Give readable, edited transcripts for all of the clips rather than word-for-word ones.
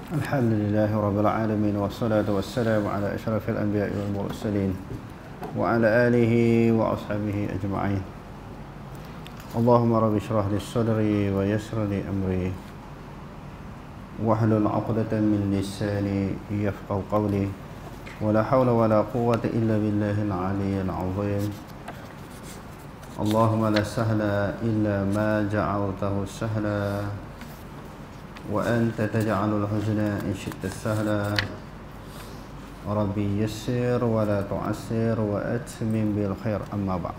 الحمد لله رب العالمين والصلاة والسلام على أشرف الأنبياء والمرسلين وعلى آله وأصحابه أجمعين. اللهم رب اشرح لي صدري ويسر لي أمري واحلل عقدة من لساني يفقهوا قولي ولا حول ولا قوة إلا بالله العلي العظيم. اللهم لا سهل إلا ما جعلته سهلا وأنت تجعل الحزن إن شئت سهلا. ربي يسر ولا تعسر وأتمم بالخير. أما بعد.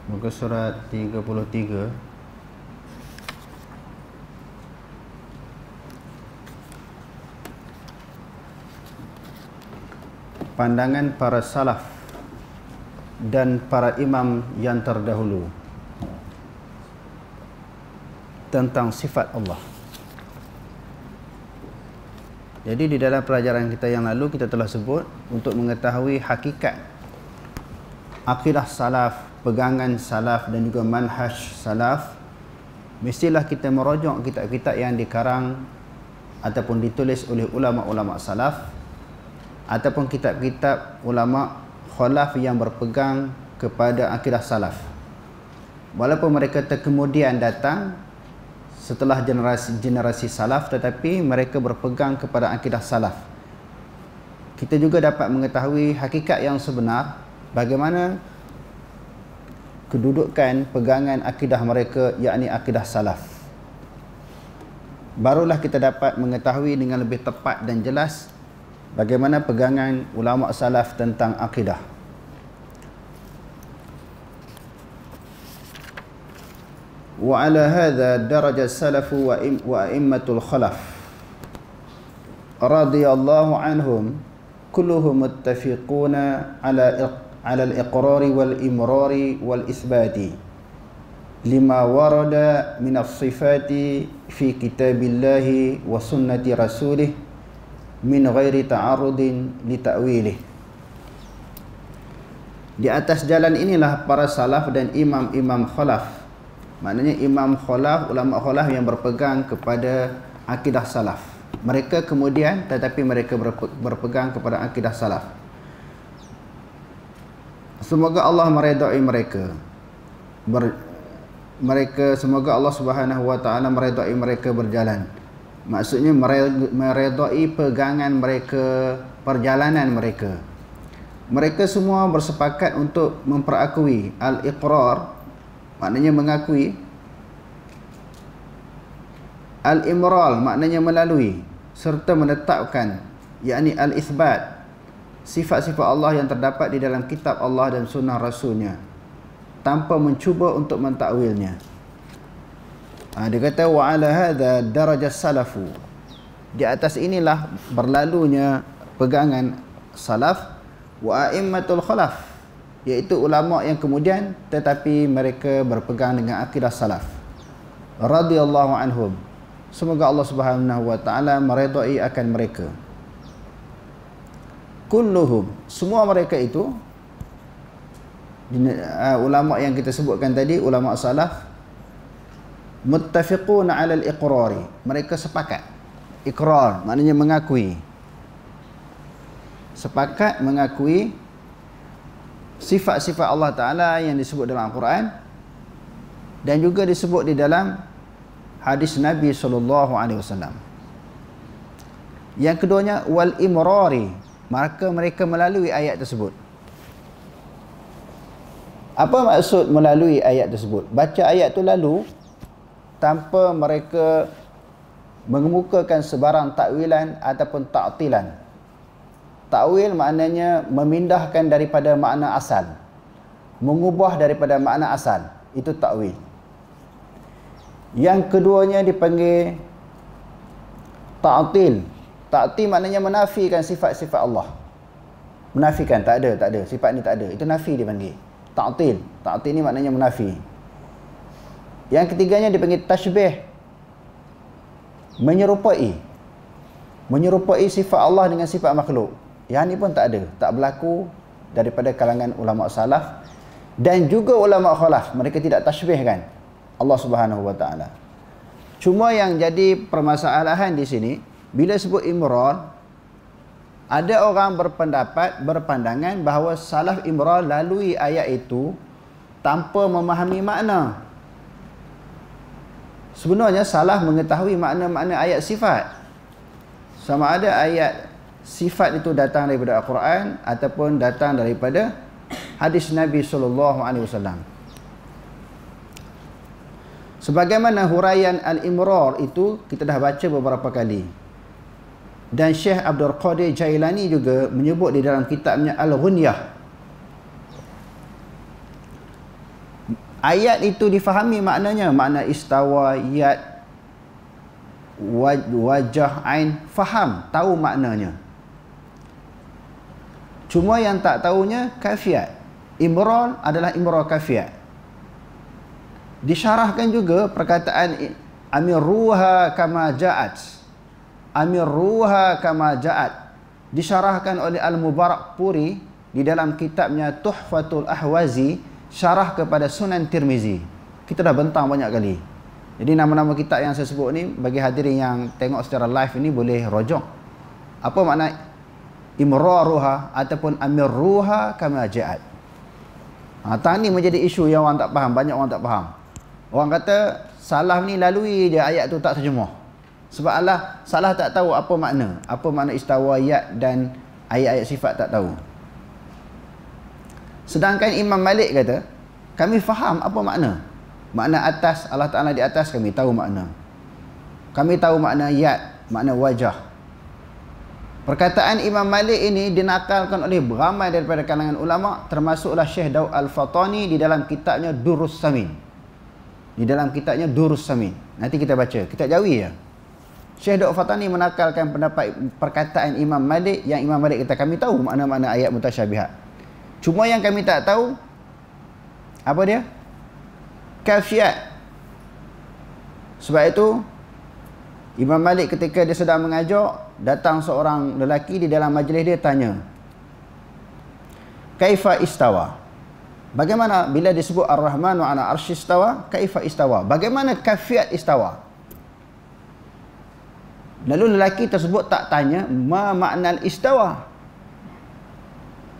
Muka surat 33. Pandangan para salaf dan para imam yang terdahulu tentang sifat Allah. Jadi di dalam pelajaran kita yang lalu kita telah sebut untuk mengetahui hakikat akidah salaf, pegangan salaf dan juga manhaj salaf, mestilah kita merujuk kitab-kitab yang dikarang ataupun ditulis oleh ulama-ulama salaf ataupun kitab-kitab ulama khalaf yang berpegang kepada akidah salaf. Walaupun mereka kemudian datang setelah generasi salaf, tetapi mereka berpegang kepada akidah salaf. Kita juga dapat mengetahui hakikat yang sebenar, bagaimana kedudukan pegangan akidah mereka, yakni akidah salaf. Barulah kita dapat mengetahui dengan lebih tepat dan jelas bagaimana pegangan ulama salaf tentang akidah. Wa ala hadha daraja salafu wa a'immatul khalaf radhiyallahu anhum kulluhum muttafiquna ala al-iqrari wal imrari wal isbati lima warada min as-sifati fi kitabillahi wa sunnati rasulih min ghairi ta'arudin li ta'wilih. Di atas jalan inilah para salaf dan imam-imam khalaf. Maknanya imam khalaf, ulama khalaf yang berpegang kepada akidah salaf. Mereka kemudian tetapi mereka berpegang kepada akidah salaf. Semoga Allah meredai mereka. Semoga Allah Subhanahu wa taala meredai mereka berjalan. Maksudnya meredai pegangan mereka, perjalanan mereka. Mereka semua bersepakat untuk memperakui al-iqrar, maknanya mengakui, al-imral maknanya melalui, serta menetapkan, yakni al-isbat, sifat-sifat Allah yang terdapat di dalam kitab Allah dan sunnah Rasulnya, tanpa mencuba untuk mentakwilnya. Dia kata wa ala hadha darajah salafu. Di atas inilah berlalunya pegangan salaf wa a'immatul khalaf, iaitu ulama yang kemudian tetapi mereka berpegang dengan akidah salaf. Radhiyallahu anhum. Semoga Allah Subhanahu wa taala meredai akan mereka. Kulluhum, semua mereka itu ulama yang kita sebutkan tadi, ulama salaf, muttafiquna 'ala al-iqrari. Mereka sepakat. Iqrar maknanya mengakui. Sepakat mengakui sifat-sifat Allah Ta'ala yang disebut dalam Al-Quran dan juga disebut di dalam hadis Nabi SAW. Yang keduanya wal imrari, maka mereka melalui ayat tersebut. Apa maksud melalui ayat tersebut? Baca ayat tu lalu tanpa mereka mengemukakan sebarang takwilan ataupun ta'tilan. Ta'wil maknanya memindahkan daripada makna asal, mengubah daripada makna asal, itu ta'wil. Yang keduanya dipanggil ta'til. Ta'til maknanya menafikan sifat-sifat Allah. Menafikan, tak ada, sifat ni tak ada. Itu nafi dipanggil. Ta'til. Ta'til ni maknanya menafi. Yang ketiganya dipanggil tashbih. Menyerupai sifat Allah dengan sifat makhluk. Yang ni pun tak ada, tak berlaku daripada kalangan ulama salaf dan juga ulama khalaf. Mereka tidak tashbihkan Allah Subhanahu wa taala. Cuma yang jadi permasalahan di sini, bila sebut imrar, ada orang berpandangan bahawa salaf imrar lalui ayat itu tanpa memahami makna. Sebenarnya salah mengetahui makna-makna ayat sifat. Sama ada ayat sifat itu datang daripada Al-Quran ataupun datang daripada hadis Nabi SAW. Sebagaimana huraian Al-Imrar itu kita dah baca beberapa kali. Dan Syekh Abdul Qadir Jailani juga menyebut di dalam kitabnya Al-Ghunyah. Ayat itu difahami maknanya, makna istawa, yad, wajah, ain, faham, tahu maknanya. Cuma yang tak tahunya kafiat. Imrar adalah imrar kafiat. Disyarahkan juga perkataan amirruha kama ja'at. Amirruha kama ja'at. Disyarahkan oleh Al-Mubarakpuri di dalam kitabnya Tuhfatul Ahwazi, syarah kepada Sunan Tirmizi. Kita dah bentang banyak kali. Jadi nama-nama kitab yang saya sebut ni, bagi hadirin yang tengok secara live ini boleh rojok. Apa makna imraruha ataupun amirruha kama ja'at. Tang ni menjadi isu yang orang tak faham, banyak orang tak faham. Orang kata salah ni lalui dia ayat tu tak terjemah. Sebab Allah salah tak tahu apa makna istawa, yad dan ayat-ayat sifat tak tahu. Sedangkan Imam Malik kata, kami faham apa makna. Makna atas, Allah Ta'ala di atas, kami tahu makna. Kami tahu makna yad, makna wajah. Perkataan Imam Malik ini dinakalkan oleh ramai daripada kalangan ulama, termasuklah Syekh Daud Al-Fatani di dalam kitabnya Durrus Samin. Di dalam kitabnya Durrus Samin. Nanti kita baca, kita jawi ya. Syekh Daud Al-Fatani menakalkan pendapat perkataan Imam Malik, yang Imam Malik kata kami tahu makna-makna ayat mutasyabihat. Cuma yang kami tak tahu apa dia? Kafiat. Sebab itu Imam Malik ketika dia sedang mengajar, datang seorang lelaki di dalam majlis dia tanya, kaifa istawa? Bagaimana bila disebut Ar-Rahmanu 'ala arsy istawa, kaifa istawa? Bagaimana kafiat istawa? Lalu lelaki tersebut tak tanya ma makna istawa.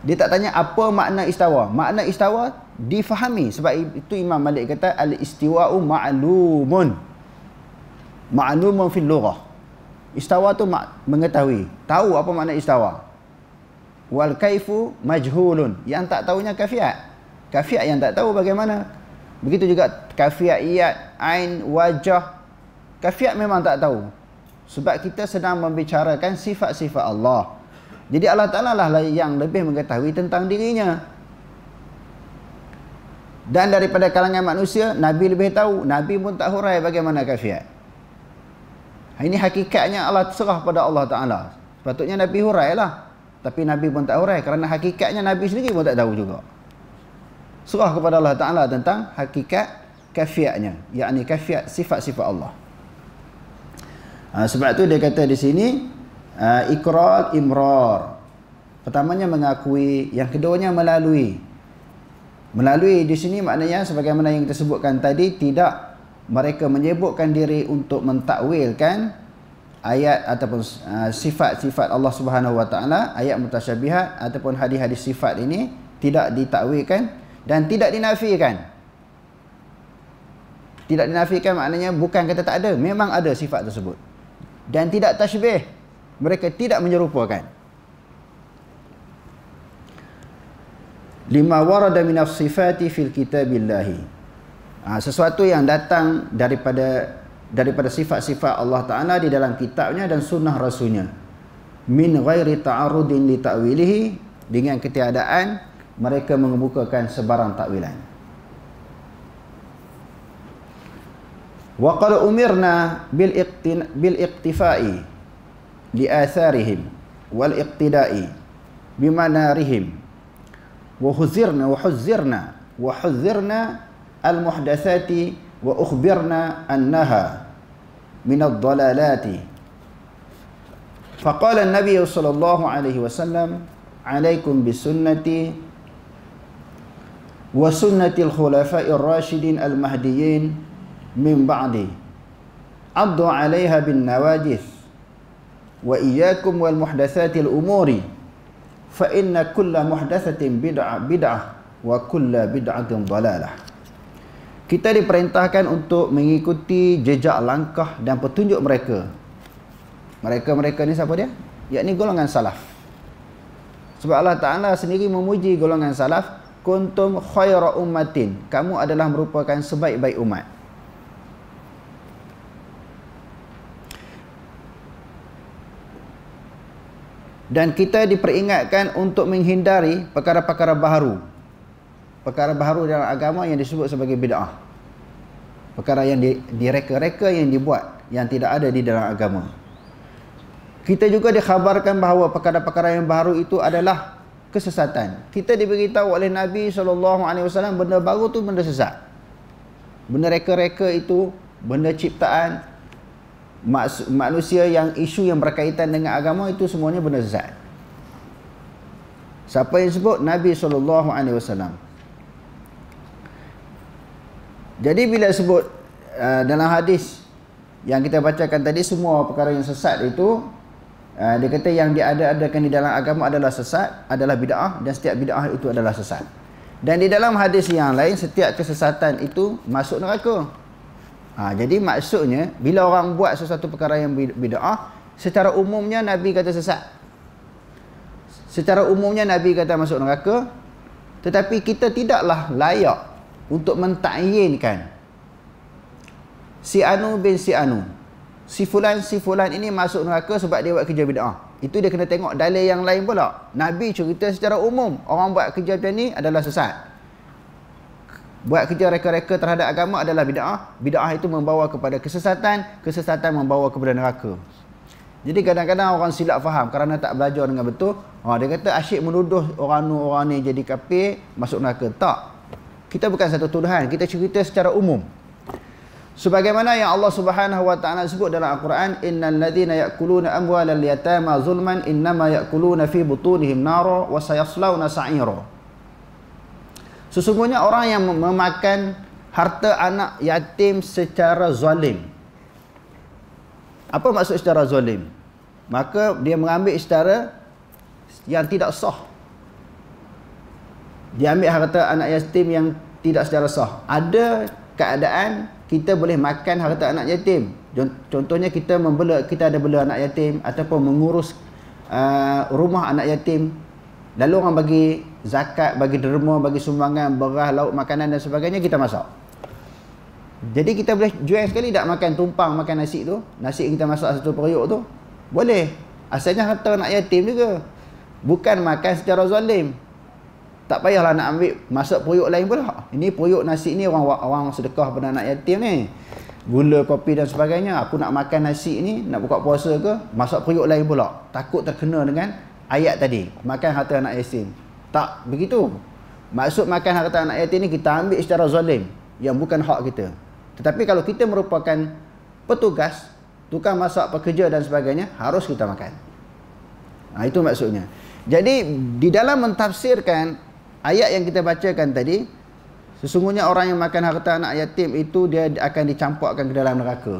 Dia tak tanya apa makna istawa. Makna istawa difahami. Sebab itu Imam Malik kata al-istiwa'u ma'lumun. Ma'lumun fil lughah. Istawa tu mengetahui. Tahu apa makna istawa. Wal kaifu majhulun. Yang tak tahunya kafiat. Kafiat yang tak tahu bagaimana. Begitu juga kafiat iyad, ain, wajah. Kafiat memang tak tahu. Sebab kita sedang membicarakan sifat-sifat Allah. Jadi Allah Ta'ala lah yang lebih mengetahui tentang dirinya. Dan daripada kalangan manusia, Nabi lebih tahu. Nabi pun tak hurai bagaimana kafiat. Ini hakikatnya Allah serah pada Allah Ta'ala. Sepatutnya Nabi hurai lah. Tapi Nabi pun tak hurai. Kerana hakikatnya Nabi sendiri pun tak tahu juga. Serah kepada Allah Ta'ala tentang hakikat kafiatnya. Yakni kafiat sifat-sifat Allah. Sebab tu dia kata di sini, ikrar, imrar. Pertamanya mengakui, yang keduanya melalui. Melalui di sini maknanya sebagaimana yang kita sebutkan tadi, tidak mereka menyebutkan diri untuk mentakwilkan ayat ataupun sifat-sifat Allah Subhanahu Wa Taala, ayat mutasyabihat ataupun hadis-hadis sifat ini tidak ditakwilkan dan tidak dinafikan. Tidak dinafikan maknanya bukan kata tak ada, memang ada sifat tersebut. Dan tidak tashbih, mereka tidak menyerupakan. Lima warada minas sifati fil kitabillahi. Sesuatu yang datang daripada sifat-sifat Allah Ta'ala di dalam kitabnya dan sunnah rasulnya. Min ghairi ta'arudin li ta'wilihi, dengan ketiadaan mereka mengemukakan sebarang takwilan. Wa qad umirna bil iqtifa'i li atharihim wal iqtida'i bimanarihim wa huzzirna al muhdatsati wa ukhbirna annaha min ad-dalalati. Faqala an-nabiy sallallahu alaihi wasallam, alaikum bisunnati wa sunnati al-khulafa'ir rasyidin al-mahdiyyin min ba'di addu 'alaiha bin nawajis wa iyyakum wal muhdatsatil umuri fa inna kulla muhdatsatin bid'ah wa kulla bid'atin dhalalah. Kita diperintahkan untuk mengikuti jejak langkah dan petunjuk mereka. Mereka ni siapa dia? Yakni golongan salaf. Sebab Allah Ta'ala sendiri memuji golongan salaf, kuntum khaira ummatin, kamu adalah merupakan sebaik-baik umat. Dan kita diperingatkan untuk menghindari perkara-perkara baharu. Perkara baharu dalam agama yang disebut sebagai bid'ah. Perkara yang direka-reka yang dibuat, yang tidak ada di dalam agama. Kita juga dikhabarkan bahawa perkara-perkara yang baru itu adalah kesesatan. Kita diberitahu oleh Nabi SAW benda baru tu benda sesat. Benda reka-reka itu, benda ciptaan manusia yang isu yang berkaitan dengan agama itu semuanya benda sesat. Siapa yang sebut? Nabi SAW. Jadi bila sebut dalam hadis yang kita bacakan tadi, semua perkara yang sesat itu dia kata yang diada-adakan di dalam agama adalah sesat, adalah bid'ah, dan setiap bid'ah itu adalah sesat. Dan di dalam hadis yang lain, setiap kesesatan itu masuk neraka. Jadi maksudnya bila orang buat sesuatu perkara yang bid'ah, secara umumnya Nabi kata sesat. Secara umumnya Nabi kata masuk neraka, tetapi kita tidaklah layak untuk mentakyinkan si anu bin si anu, si fulan ini masuk neraka sebab dia buat kerja bid'ah. Itu dia kena tengok dalil yang lain pula. Nabi cerita secara umum, orang buat kerja macam ni adalah sesat. Buat kerja reka-reka terhadap agama adalah bid'ah. Bid'ah itu membawa kepada kesesatan, kesesatan membawa kepada neraka. Jadi kadang-kadang orang silap faham kerana tak belajar dengan betul. Dia kata asyik menuduh orang ni jadi kafir, masuk neraka. Tak. Kita bukan satu tuduhan, kita cerita secara umum. Sebagaimana yang Allah Subhanahu wa taala sebut dalam Al-Quran, innal ladzina ya'kuluna amwalal yatama zulman innama ya'kuluna fi butunihim nara wa sayaslawna sa'ira. Sesungguhnya orang yang memakan harta anak yatim secara zalim. Apa maksud secara zalim? Maka dia mengambil secara yang tidak sah. Dia ambil harta anak yatim yang tidak secara sah. Ada keadaan kita boleh makan harta anak yatim. Contohnya kita ada bela anak yatim ataupun mengurus rumah anak yatim. Lalu orang bagi zakat, bagi derma, bagi sumbangan beras, lauk, makanan dan sebagainya, kita masak. Jadi kita boleh jual sekali tak makan tumpang, makan nasi tu. Nasi kita masak satu periuk tu. Boleh. Asalnya harta anak yatim juga. Bukan makan secara zalim. Tak payahlah nak ambil masuk periuk lain pula. Ini periuk nasi ni orang sedekah pada anak yatim ni. Gula, kopi dan sebagainya. Aku nak makan nasi ni, nak buka puasa ke, masuk periuk lain pula. Takut terkena dengan ayat tadi. Makan harta anak yatim. Tak begitu. Maksud makan harta anak yatim ni kita ambil secara zalim, yang bukan hak kita. Tetapi kalau kita merupakan petugas, tukang masak, pekerja dan sebagainya, harus kita makan. Itu maksudnya. Jadi di dalam mentafsirkan ayat yang kita bacakan tadi, sesungguhnya orang yang makan harta anak yatim itu dia akan dicampakkan ke dalam neraka.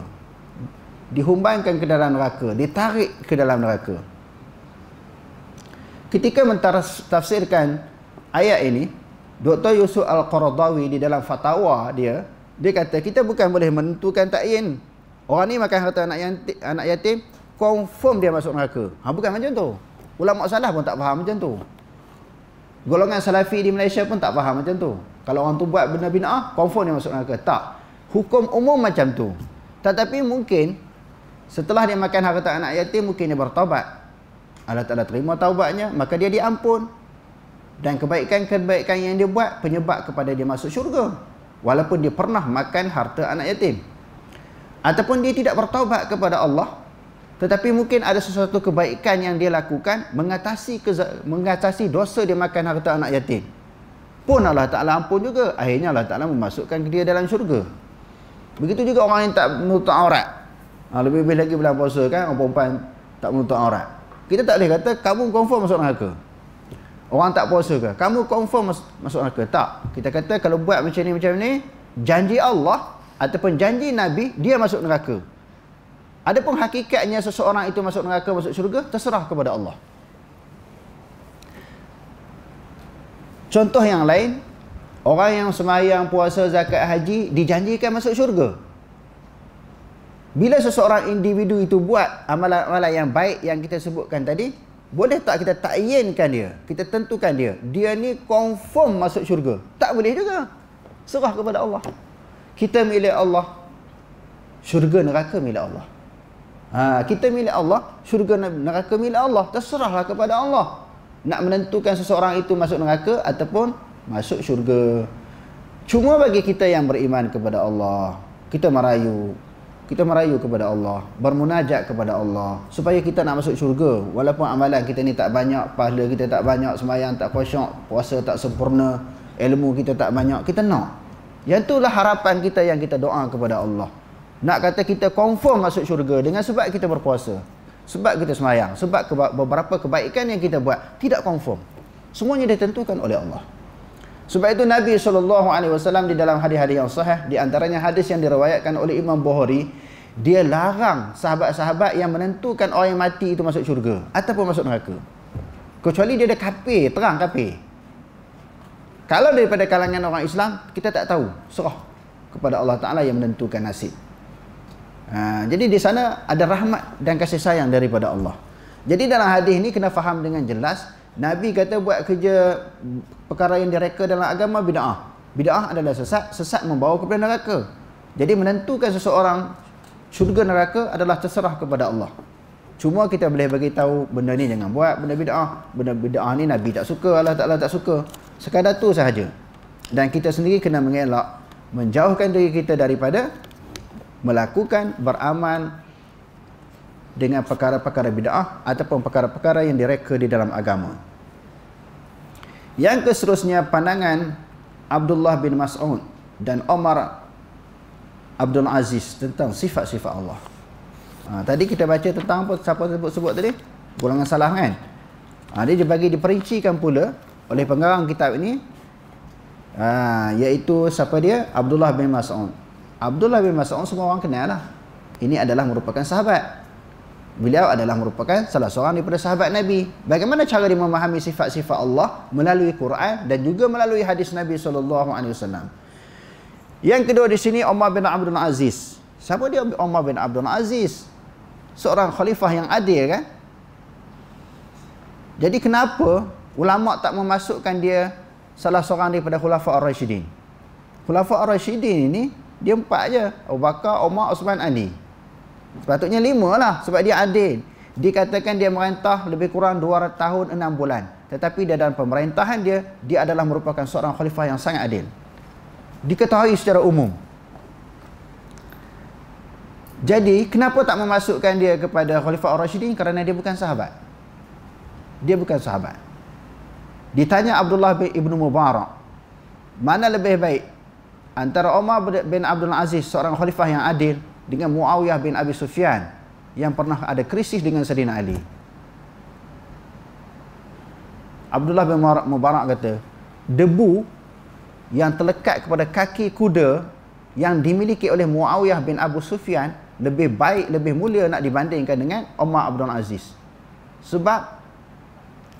Dihumbankan ke dalam neraka, ditarik ke dalam neraka. Ketika mentafsirkan ayat ini, Dr. Yusuf Al-Qaradawi di dalam fatwa dia kata kita bukan boleh menentukan takyin. Orang ni makan harta anak yatim, confirm dia masuk neraka. Bukan macam tu. Ulama salaf pun tak faham macam tu. Golongan salafi di Malaysia pun tak faham macam tu. Kalau orang tu buat benda bid'ah, confirm dia masuk neraka. Tak. Hukum umum macam tu. Tetapi mungkin setelah dia makan harta anak yatim, mungkin dia bertaubat. Allah Ta'ala terima taubatnya, maka dia diampun. Dan kebaikan-kebaikan yang dia buat penyebab kepada dia masuk syurga. Walaupun dia pernah makan harta anak yatim. Ataupun dia tidak bertaubat kepada Allah, tetapi mungkin ada sesuatu kebaikan yang dia lakukan mengatasi dosa dia makan harta anak yatim. Pun Allah Ta'ala ampun juga. Akhirnya Allah Ta'ala memasukkan dia dalam syurga. Begitu juga orang yang tak menutup aurat. Lebih-lebih lagi bulan puasa kan, orang perempuan tak menutup aurat. Kita tak boleh kata kamu confirm masuk neraka. Orang tak puasa ke, kamu confirm masuk neraka. Tak. Kita kata kalau buat macam ni, janji Allah ataupun janji Nabi, dia masuk neraka. Adapun hakikatnya seseorang itu masuk neraka, masuk syurga, terserah kepada Allah. Contoh yang lain, orang yang sembahyang, puasa, zakat, haji dijanjikan masuk syurga. Bila seseorang individu itu buat amalan-amalan yang baik yang kita sebutkan tadi, boleh tak kita takyinkan dia, kita tentukan dia ni confirm masuk syurga? Tak boleh juga. Serah kepada Allah. Kita milik Allah, syurga neraka milik Allah. Kita milik Allah, syurga neraka milik Allah. Terserahlah kepada Allah nak menentukan seseorang itu masuk neraka ataupun masuk syurga. Cuma bagi kita yang beriman kepada Allah, kita merayu kepada Allah, bermunajat kepada Allah supaya kita nak masuk syurga. Walaupun amalan kita ni tak banyak, pahala kita tak banyak, sembahyang tak khusyuk, puasa tak sempurna, ilmu kita tak banyak, kita nak. Yang itulah harapan kita yang kita doa kepada Allah. Nak kata kita confirm masuk syurga dengan sebab kita berpuasa, sebab kita sembahyang, sebab beberapa kebaikan yang kita buat. Tidak confirm. Semuanya ditentukan oleh Allah. Sebab itu Nabi SAW di dalam hadis-hadis yang sahih, di antaranya hadis yang diriwayatkan oleh Imam Bukhari, dia larang sahabat-sahabat yang menentukan orang yang mati itu masuk syurga ataupun masuk neraka. Kecuali dia ada kafir, terang kafir. Kalau daripada kalangan orang Islam, kita tak tahu. Serah kepada Allah Ta'ala yang menentukan nasib. Jadi di sana ada rahmat dan kasih sayang daripada Allah. Jadi dalam hadis ni kena faham dengan jelas, Nabi kata buat kerja perkara yang direka dalam agama bid'ah. Bid'ah adalah sesat, sesat membawa kepada neraka. Jadi menentukan seseorang syurga neraka adalah terserah kepada Allah. Cuma kita boleh bagi tahu benda ni jangan buat, benda bid'ah. Benda bid'ah ni Nabi tak suka, Allah Ta'ala tak suka. Sekadar tu sahaja. Dan kita sendiri kena mengelak, menjauhkan diri kita daripada melakukan, beramal dengan perkara-perkara bid'ah ataupun perkara-perkara yang direka di dalam agama. Yang seterusnya, pandangan Abdullah bin Mas'ud dan Omar Abdul Aziz tentang sifat-sifat Allah. Tadi kita baca tentang apa, siapa sebut tadi? Golongan salah kan? Dia bagi diperincikan pula oleh pengarang kitab ini, iaitu siapa dia? Abdullah bin Mas'ud. Abdullah bin Mas'ud semua orang kenal lah. Ini adalah merupakan sahabat. Beliau adalah merupakan salah seorang daripada sahabat Nabi. Bagaimana cara dia memahami sifat-sifat Allah? Melalui Quran dan juga melalui hadis Nabi SAW. Yang kedua di sini, Umar bin Abdul Aziz. Siapa dia Umar bin Abdul Aziz? Seorang khalifah yang adil kan? Jadi kenapa ulama tak memasukkan dia salah seorang daripada Khulafa Ar-Rasyidin? Khulafa Ar-Rasyidin ini dia 4 je. Abu Bakar, Umar, Uthman, Ali. Sepatutnya 5 lah sebab dia adil. Dikatakan dia merintah lebih kurang 200 tahun 6 bulan. Tetapi dalam pemerintahan dia adalah merupakan seorang khalifah yang sangat adil. Diketahui secara umum. Jadi kenapa tak memasukkan dia kepada Khalifah Ar-Rasyidin? Kerana dia bukan sahabat. Dia bukan sahabat. Ditanya Abdullah bin Ibnu Mubarak, mana lebih baik antara Umar bin Abdul Aziz, seorang khalifah yang adil, dengan Muawiyah bin Abi Sufyan yang pernah ada krisis dengan Sayyidina Ali? Abdullah bin Mubarak kata, debu yang terlekat kepada kaki kuda yang dimiliki oleh Muawiyah bin Abu Sufyan lebih baik, lebih mulia nak dibandingkan dengan Umar Abdul Aziz. Sebab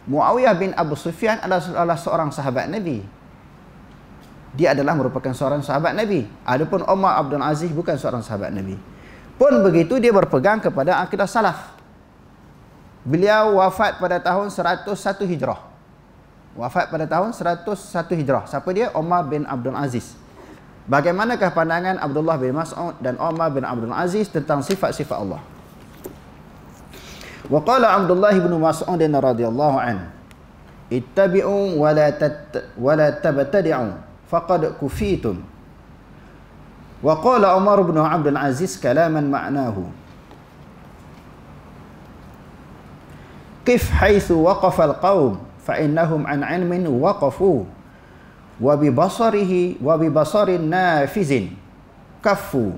Muawiyah bin Abu Sufyan adalah seorang sahabat Nabi. Dia adalah merupakan seorang sahabat Nabi. Adapun Umar Abdul Aziz bukan seorang sahabat Nabi. Pun begitu dia berpegang kepada akidah salaf. Beliau wafat pada tahun 101 Hijrah. Wafat pada tahun 101 Hijrah. Siapa dia? Umar bin Abdul Aziz. Bagaimanakah pandangan Abdullah bin Mas'ud dan Umar bin Abdul Aziz tentang sifat-sifat Allah? Wa qala Abdullah bin Mas'ud radhiyallahu anhu, ittabi'u wa la tabtadi'u faqad kufitum. Wa qala Umar bin Abdul Aziz kalaman ma'nahu, qif haitsu waqafa al-qaum fa innahum an 'ilmin waqafu wa bi basarihi wa bi basarin nafizin kaffu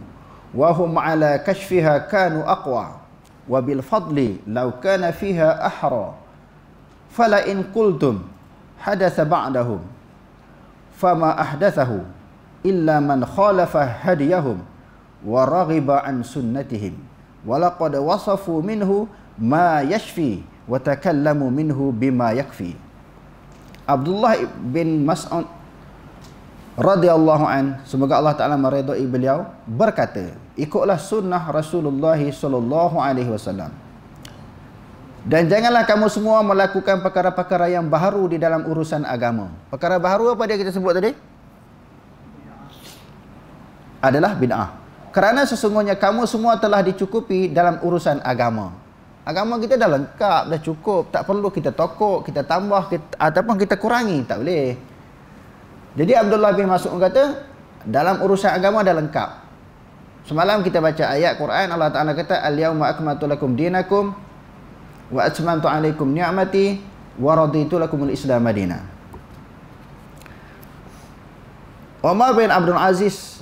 wa hum 'ala kashfiha kanu aqwa wa bil fadli law kana fiha ahra fala in qultum hadatha ba'dahum fama ahdathahu illa man khalafa hadiyahum wa raghiba an sunnatihim walaqad wasafu minhu ma yashfi wa takallamu minhu bima yakfi. Abdullah bin Mas'ud radhiyallahu an, semoga Allah Taala meridai beliau, berkata, ikutlah sunnah Rasulullah sallallahu alaihi wasallam. Dan janganlah kamu semua melakukan perkara-perkara yang baharu di dalam urusan agama. Perkara baharu apa dia kita sebut tadi? Adalah bid'ah. Kerana sesungguhnya kamu semua telah dicukupi dalam urusan agama. Agama kita dah lengkap, dah cukup. Tak perlu kita tokok, kita tambah, ataupun kita kurangi. Tak boleh. Jadi Abdullah bin Mas'ud kata, dalam urusan agama dah lengkap. Semalam kita baca ayat Quran, Allah Ta'ala kata, Al-yawma akmaltu lakum dinakum, wa atmamtu alaikum ni'mati, wa raditu lakumul Islam madina. Umar bin Abdul Aziz,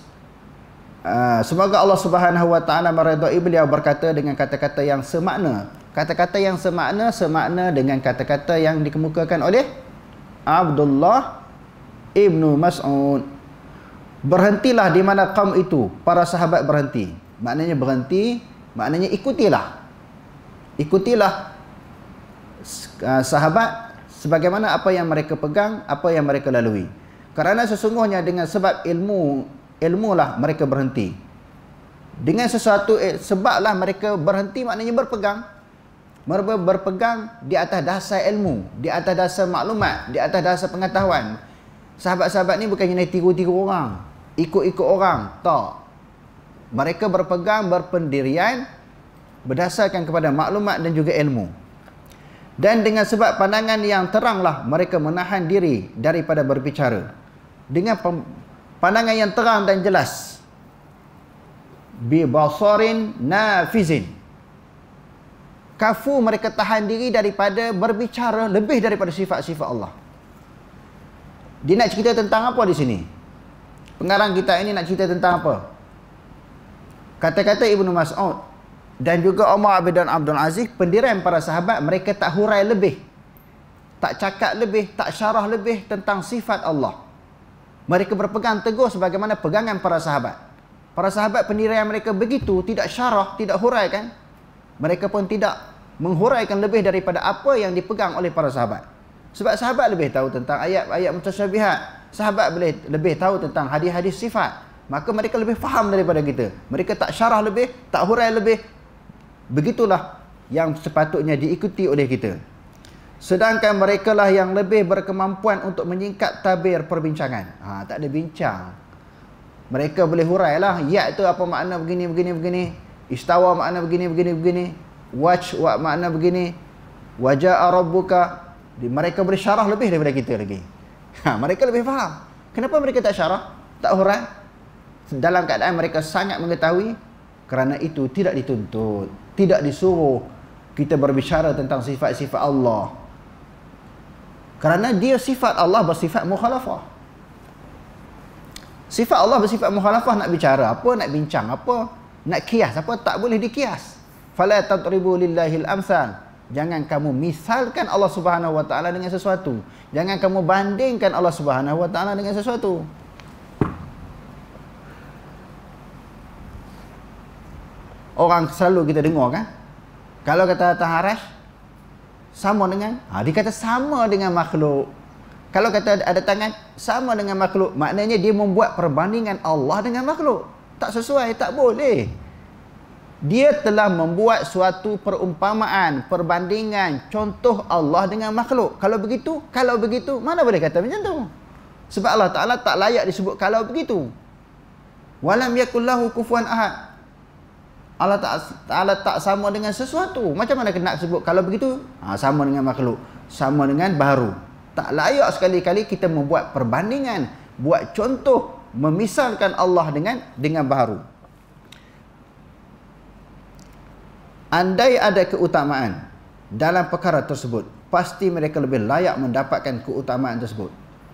semoga Allah Subhanahu wa taala meridai beliau, berkata dengan kata-kata yang semakna. Kata-kata yang semakna dengan kata-kata yang dikemukakan oleh Abdullah ibnu Mas'ud. Berhentilah di mana kaum itu, para sahabat berhenti. Maknanya berhenti, maknanya ikutilah. Ikutilah sahabat sebagaimana apa yang mereka pegang, apa yang mereka lalui. Kerana sesungguhnya dengan sebab ilmulah mereka berhenti. Dengan sesuatu sebablah mereka berhenti, maknanya berpegang. Mereka berpegang di atas dasar ilmu, di atas dasar maklumat, di atas dasar pengetahuan. Sahabat-sahabat ni bukannya nak tiru-tiru orang, ikut-ikut orang. Tak. Mereka berpegang, berpendirian berdasarkan kepada maklumat dan juga ilmu. Dan dengan sebab pandangan yang teranglah mereka menahan diri daripada berbicara. Dengan pandangan yang terang dan jelas, bi basarin nafizin, kafu mereka tahan diri daripada berbicara lebih daripada sifat-sifat Allah. Dia nak cerita tentang apa di sini? Pengarang kita ini nak cerita tentang apa? Kata-kata Ibnu Mas'ud dan juga Umar bin Abdul Aziz, pendirian para sahabat, mereka tak hurai lebih, tak cakap lebih, tak syarah lebih tentang sifat Allah. Mereka berpegang teguh sebagaimana pegangan para sahabat. Para sahabat pendirian mereka begitu, tidak syarah, tidak huraikan. Mereka pun tidak menghuraikan lebih daripada apa yang dipegang oleh para sahabat. Sebab sahabat lebih tahu tentang ayat-ayat mutasyabihat. Sahabat lebih tahu tentang hadis-hadis sifat. Maka mereka lebih faham daripada kita. Mereka tak syarah lebih, tak hurai lebih. Begitulah yang sepatutnya diikuti oleh kita. Sedangkan mereka lah yang lebih berkemampuan untuk menyingkat tabir perbincangan. Tak ada bincang. Mereka boleh hurai lah. Ya itu apa makna begini, begini, begini. Istawa makna begini, begini, begini. Wajh makna begini. Waja'a rabbuka. Mereka boleh syarah lebih daripada kita lagi. Mereka lebih faham. Kenapa mereka tak syarah? Tak hurai? Dalam keadaan mereka sangat mengetahui. Kerana itu tidak dituntut. Tidak disuruh kita berbicara tentang sifat-sifat Allah. Kerana dia sifat Allah bersifat mukhalafah. Sifat Allah bersifat mukhalafah, nak bicara apa, nak bincang apa, nak kias apa, tak boleh dikias. Fala tadribu lillahil amsal. Jangan kamu misalkan Allah Subhanahu wa taala dengan sesuatu. Jangan kamu bandingkan Allah Subhanahu wa taala dengan sesuatu. Orang selalu kita dengar kan, kalau kata Taharaj sama dengan, dia kata sama dengan makhluk. Kalau kata ada tangan, sama dengan makhluk. Maknanya dia membuat perbandingan Allah dengan makhluk. Tak sesuai, tak boleh. Dia telah membuat suatu perumpamaan, perbandingan, contoh Allah dengan makhluk. Kalau begitu, mana boleh kata macam tu? Sebab Allah Ta'ala tak layak disebut kalau begitu. Walam yakullahu kufuwan ahad. Allah Ta'ala tak sama dengan sesuatu. Macam mana nak sebut kalau begitu? Sama dengan makhluk, sama dengan baharu. Tak layak sekali-kali kita membuat perbandingan, buat contoh, memisalkan Allah dengan baharu. Andai ada keutamaan dalam perkara tersebut, pasti mereka lebih layak mendapatkan keutamaan tersebut.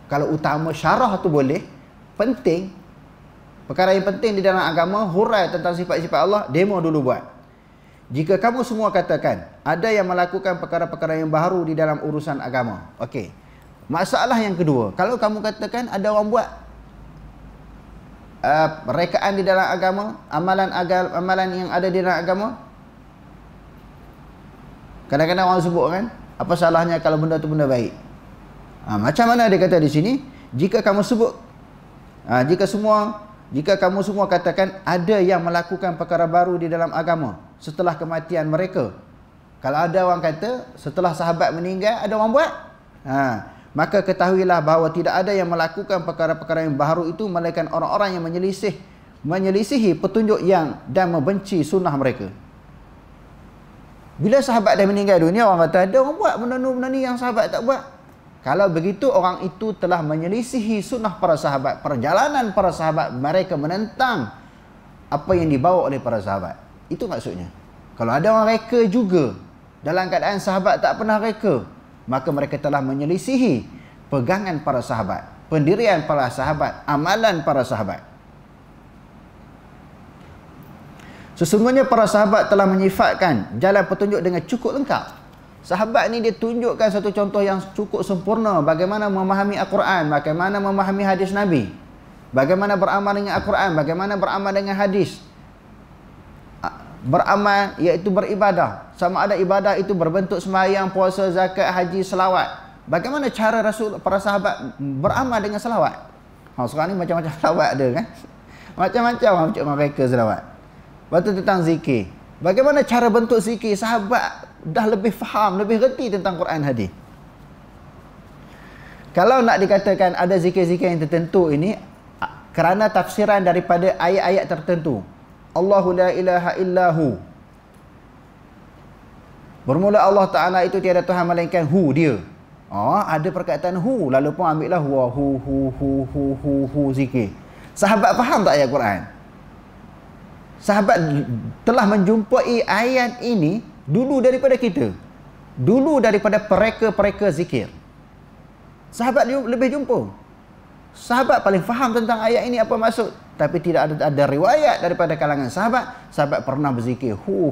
Kalau utama syarah tu boleh, penting, perkara yang penting di dalam agama, hurai tentang sifat-sifat Allah, demo dulu buat. Jika kamu semua katakan ada yang melakukan perkara-perkara yang baharu di dalam urusan agama, okey. Masalah yang kedua, kalau kamu katakan ada orang buat rekaan di dalam agama, amalan yang ada di dalam agama, Kadang-kadang orang sebut kan, apa salahnya kalau benda tu benda baik? Macam mana dia kata di sini? Jika kamu sebut, jika kamu semua katakan ada yang melakukan perkara baru di dalam agama setelah kematian mereka. Kalau ada orang kata setelah sahabat meninggal ada orang buat, maka ketahuilah bahawa tidak ada yang melakukan perkara-perkara yang baru itu melainkan orang-orang yang menyelisihi petunjuk yang dan membenci sunnah mereka. Bila sahabat dah meninggal dunia, orang kata ada orang buat benda ni yang sahabat tak buat. Kalau begitu, orang itu telah menyelisihi sunnah para sahabat, perjalanan para sahabat, mereka menentang apa yang dibawa oleh para sahabat. Itu maksudnya. Kalau ada orang reka juga dalam keadaan sahabat tak pernah reka, maka mereka telah menyelisihi pegangan para sahabat, pendirian para sahabat, amalan para sahabat. Sesungguhnya para sahabat telah menyifatkan jalan petunjuk dengan cukup lengkap. Sahabat ni dia tunjukkan satu contoh yang cukup sempurna bagaimana memahami Al-Quran, bagaimana memahami hadis Nabi, bagaimana beramal dengan Al-Quran, bagaimana beramal dengan hadis. Beramal iaitu beribadah. Sama ada ibadah itu berbentuk sembahyang, puasa, zakat, haji, selawat. Bagaimana cara para sahabat beramal dengan selawat? Sekarang ni macam-macam selawat ada kan? Macam-macam orang reka selawat. Lepas tu tentang zikir. Bagaimana cara bentuk zikir? Sahabat dah lebih faham, lebih reti tentang Quran hadis. Kalau nak dikatakan ada zikir-zikir yang tertentu ini kerana tafsiran daripada ayat-ayat tertentu. Allahu la ilaha illahu. Bermula Allah Ta'ala itu tiada Tuhan melainkan hu dia. Ada perkataan hu, lalu pun ambillah huwa hu zikir. Sahabat faham tak ayat Quran? Sahabat telah menjumpai ayat ini dulu daripada kita. Dulu daripada pereka-pereka zikir. Sahabat lebih jumpa. Sahabat paling faham tentang ayat ini apa maksud. Tapi tidak ada riwayat daripada kalangan sahabat. Sahabat pernah berzikir hu.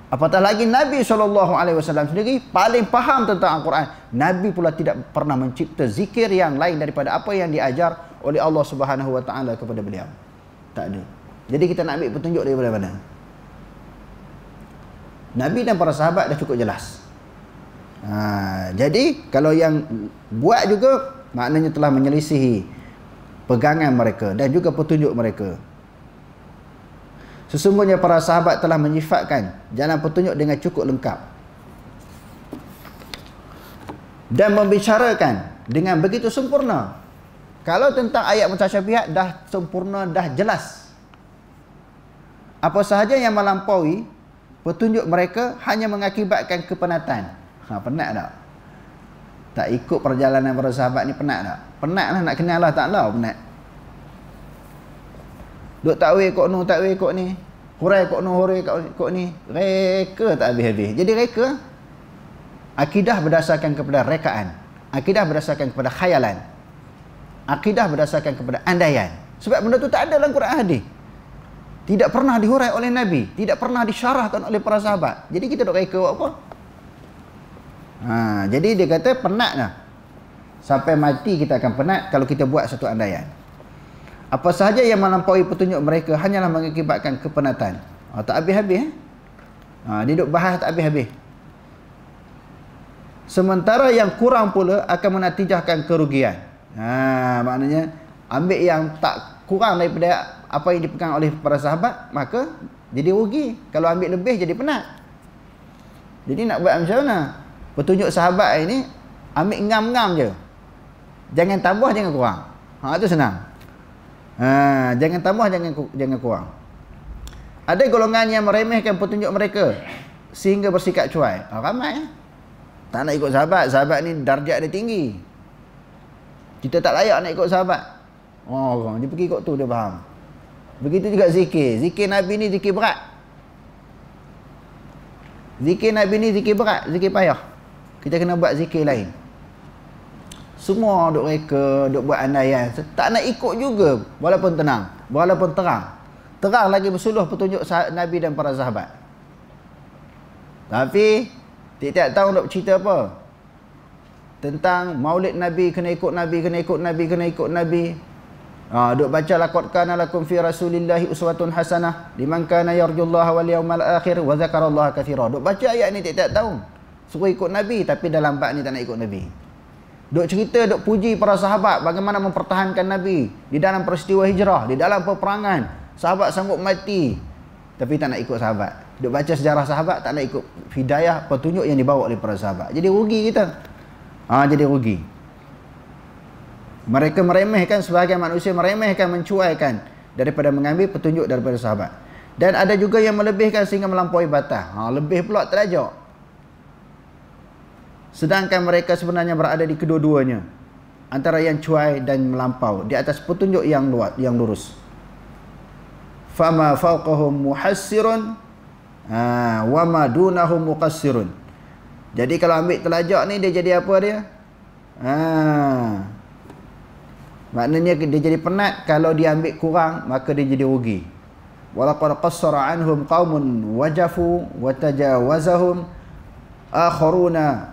Apatah lagi Nabi SAW sendiri paling faham tentang Al-Quran. Nabi pula tidak pernah mencipta zikir yang lain daripada apa yang diajar oleh Allah Subhanahu Wa Taala kepada beliau. Tak ada. Jadi kita nak ambil petunjuk daripada mana? Nabi dan para sahabat dah cukup jelas. Jadi kalau yang buat juga maknanya telah menyelisihi pegangan mereka dan juga petunjuk mereka. Sesungguhnya para sahabat telah menyifatkan jalan petunjuk dengan cukup lengkap dan membicarakan dengan begitu sempurna. Kalau tentang ayat mutasyabihat dah sempurna, dah jelas. Apa sahaja yang melampaui petunjuk mereka hanya mengakibatkan kepenatan. Penat tak? Tak ikut perjalanan para sahabat ni penat tak? Penat lah nak kenal Allah Ta'ala, penat. Duk takwil kok nu, takwil kok ni. Hurai kok nu, hurai kok ni. Reka tak habis-habis. Jadi reka. Akidah berdasarkan kepada rekaan. Akidah berdasarkan kepada khayalan. Akidah berdasarkan kepada andaian. Sebab benda tu tak ada dalam Quran hadis. Tidak pernah dihurai oleh Nabi. Tidak pernah disyarahkan oleh para sahabat. Jadi kita duk reka buat apa? Jadi dia kata penat lah. Sampai mati kita akan penat kalau kita buat satu andaian. Apa sahaja yang melampaui petunjuk mereka hanyalah mengakibatkan kepenatan. Tak habis-habis. Dia duk bahas tak habis-habis. Sementara yang kurang pula akan menatijahkan kerugian. Maknanya ambil yang tak kurang daripada apa yang dipegang oleh para sahabat, maka jadi rugi. Kalau ambil lebih jadi penat. Jadi nak buat macam mana? Petunjuk sahabat ini ambil ngam-ngam je. Jangan tambah, jangan kurang. Itu senang. Jangan tambah, jangan kurang. Ada golongan yang meremehkan petunjuk mereka sehingga bersikap cuai. Ramai. Tak nak ikut sahabat. Sahabat ni darjat dia tinggi. Kita tak layak nak ikut sahabat. Dia pergi ikut tu, dia faham. Begitu juga zikir. Zikir Nabi ni zikir berat. Zikir Nabi ni zikir berat, zikir payah. Kita kena buat zikir lain. Semua duk reka, duk buat andaian. Tak nak ikut juga walaupun tenang, walaupun terang. Terang lagi bersuluh petunjuk Nabi dan para sahabat. Tapi tiap-tiap tahun duk cerita apa? Tentang maulid Nabi, kena ikut Nabi, kena ikut Nabi, kena ikut Nabi. Duk baca laqad kana lakum fi rasulillahi uswatun hasanah liman kana yarjullaha wal yawmal akhir wa dzakarallaha katsira. Duk baca ayat ni tiap-tiap tahun. Suruh ikut Nabi tapi dalam bab ni tak nak ikut Nabi. Duk cerita, duk puji para sahabat bagaimana mempertahankan Nabi di dalam peristiwa hijrah, di dalam peperangan. Sahabat sanggup mati tapi tak nak ikut sahabat. Duk baca sejarah sahabat, tak nak ikut hidayah, petunjuk yang dibawa oleh para sahabat. Jadi rugi kita. Jadi rugi. Mereka meremehkan, sebahagian manusia meremehkan, mencuaikan daripada mengambil petunjuk daripada sahabat. Dan ada juga yang melebihkan sehingga melampaui batas. Lebih pula terlajak. Sedangkan mereka sebenarnya berada di kedua-duanya, antara yang cuai dan melampau, di atas petunjuk yang lurus. Fama fawqahum muhassirun wa ma dunahum muqassirun. Jadi kalau ambil telajak ni, dia jadi apa dia? Maknanya dia jadi penat. Kalau dia ambil kurang, maka dia jadi rugi. Walaqad qassara anhum qaumun wajafu wa tajawazahum akharuna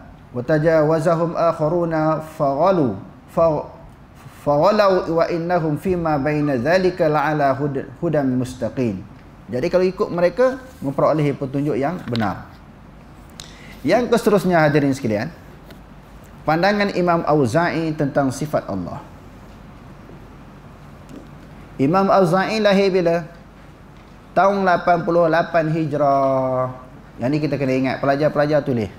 faghalu wa innahum fima baina dzalika la'ala hudan mustaqim. Jadi kalau ikut mereka, memperolehi petunjuk yang benar. Yang seterusnya, hadirin sekalian, pandangan Imam Auza'i tentang sifat Allah. Imam Auza'i lahir bila? Tahun 88 Hijrah. Yang ni kita kena ingat, pelajar-pelajar tulis.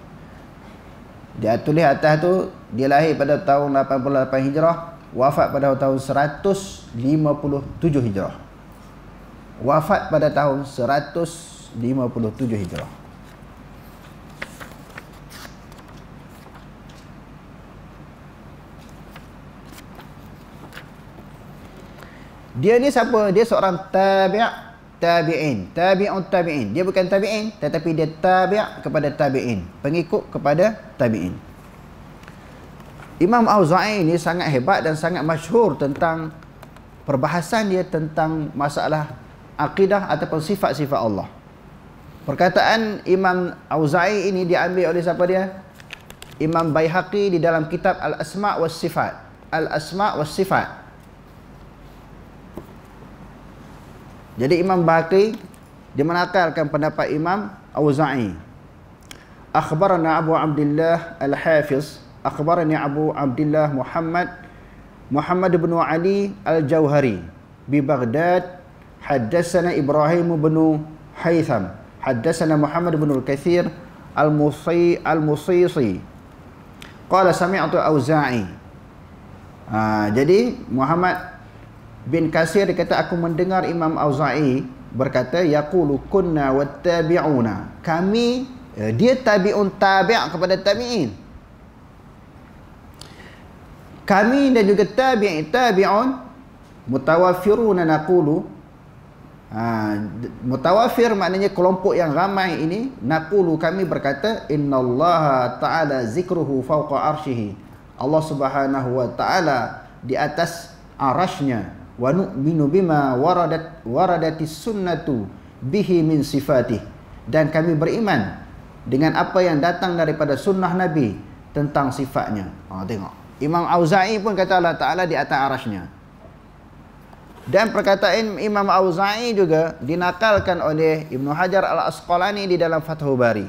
Dia tulis atas tu, dia lahir pada tahun 88 Hijrah, wafat pada tahun 157 Hijrah. Wafat pada tahun 157 Hijrah. Dia ni siapa? Dia seorang tabi'in. Dia bukan tabi'in, tetapi dia tabi' kepada tabi'in. Pengikut kepada tabi'in. Imam Auza'i ni sangat hebat dan sangat masyhur tentang perbahasan dia tentang masalah akidah ataupun sifat-sifat Allah. Perkataan Imam Auza'i ini diambil oleh siapa dia? Imam Baihaqi di dalam kitab Al-Asma' was Sifat. Al-Asma' was Sifat. Jadi Imam Baihaqi dia menakalkan pendapat Imam Auza'i. Akhbarana Abu Abdullah Al-Hafiz, akhbarani Abu Abdullah Muhammad bin Ali Al-Jauhari bi Baghdad, haddatsana Ibrahim bin Haytham, haddatsana Muhammad bin Al-Katsir Al-Musisi. Qala sami'tu Auza'i. Jadi Muhammad bin Kasir dia kata, aku mendengar Imam Auza'i berkata, yaqulu kunna wattabi'una. Kami, dia tabi'un tabi' kepada tabi'in. Kami dan juga tabi'un mutawafiruna naqulu. Mutawafir maknanya kelompok yang ramai ini. Naqulu, kami berkata, innallaha ta'ala zikruhu fawqa arsyihi. Allah Subhanahu wa ta'ala di atas arasnya. Wa nu'minu bima waradatis sunnatu bihi min sifatih. Dan kami beriman dengan apa yang datang daripada sunnah Nabi tentang sifatnya. Tengok, Imam Auza'i pun kata Allah Ta'ala di atas arasnya. Dan perkataan Imam Auza'i juga dinakalkan oleh Ibnu Hajar Al-Asqalani di dalam Fathul Bari.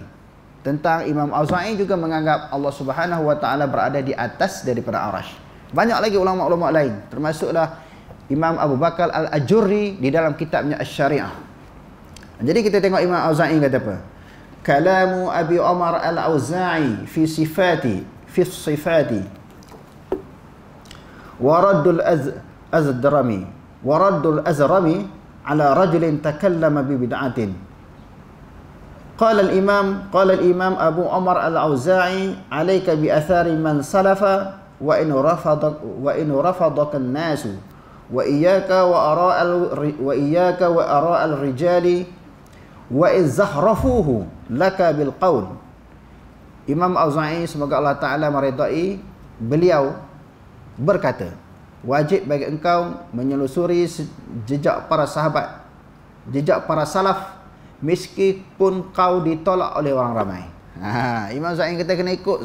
Tentang Imam Auza'i juga menganggap Allah Subhanahu wa Ta'ala berada di atas daripada arash. Banyak lagi ulama-ulama lain, termasuklah Imam Abu Bakar Al-Ajurri di dalam kitabnya Asy-Syari'ah. Jadi kita tengok Imam Auza'i kata apa? Kalamu Abi Umar Al-Auza'i fi sifati wa raddul azrami ala rajulin takallama bi bid'atin. Qala al-imam Abu Umar Al-Auza'i alayka bi athari man salafa wa in rafadaka an-nasu wa iyyaka wa ara'al rijali wa izahrafuhu laka bil qaul. Imam Auza'i, semoga Allah Ta'ala meridai beliau, berkata, wajib bagi engkau menyelusuri jejak para sahabat, jejak para salaf, meskipun kau ditolak oleh orang ramai. Imam Auza'i kata kena ikut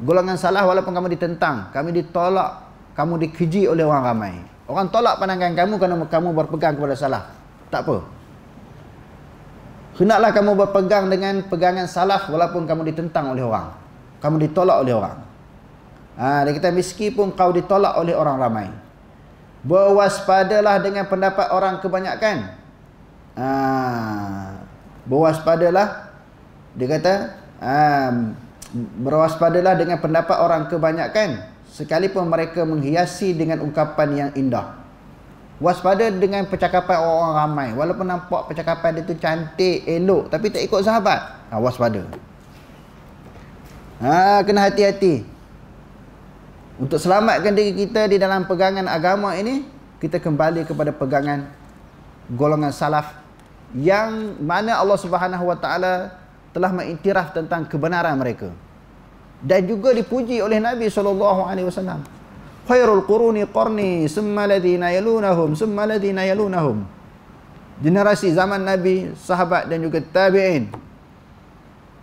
golongan salaf walaupun kamu ditentang, kami ditolak, kamu dikeji oleh orang ramai. Orang tolak pandangan kamu kerana kamu berpegang kepada salaf. Tak apa. Hendaklah kamu berpegang dengan pegangan salaf walaupun kamu ditentang oleh orang. Kamu ditolak oleh orang. Dia kata meskipun kau ditolak oleh orang ramai. Berwaspadalah dengan pendapat orang kebanyakan. Berwaspadalah. Dia kata berwaspadalah dengan pendapat orang kebanyakan sekalipun mereka menghiasi dengan ungkapan yang indah. Waspada dengan percakapan orang ramai walaupun nampak percakapan dia tu cantik, elok, tapi tak ikut sahabat. Waspada. Kena hati-hati. Untuk selamatkan diri kita di dalam pegangan agama ini, kita kembali kepada pegangan golongan salaf yang mana Allah Subhanahu Wa Taala telah mengiktiraf tentang kebenaran mereka dan juga dipuji oleh Nabi SAW. Khairul quruni qarni summa ladhina yalunahum summa ladhina yalunahum. Generasi zaman Nabi, sahabat dan juga tabi'in,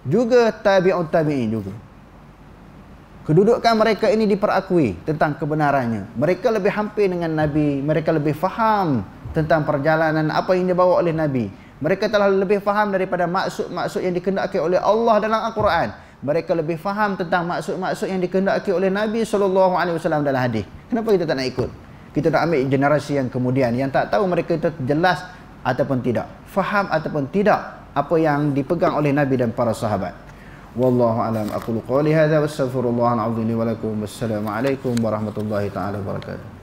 juga tabi'un tabi'in juga. Kedudukan mereka ini diperakui tentang kebenarannya. Mereka lebih hampir dengan Nabi, mereka lebih faham tentang perjalanan apa yang dibawa oleh Nabi. Mereka telah lebih faham daripada maksud-maksud yang dikehendaki oleh Allah dalam Al-Quran. Mereka lebih faham tentang maksud-maksud yang dikehendaki oleh Nabi SAW dalam hadis. Kenapa kita tak nak ikut? Kita nak ambil generasi yang kemudian, yang tak tahu mereka itu jelas ataupun tidak, faham ataupun tidak apa yang dipegang oleh Nabi dan para sahabat. Wallahu a'lam. Aqulu qawli hadza wa astaghfirullahal azim li wa lakum. Wassalamu alaikum warahmatullahi taala wabarakatuh.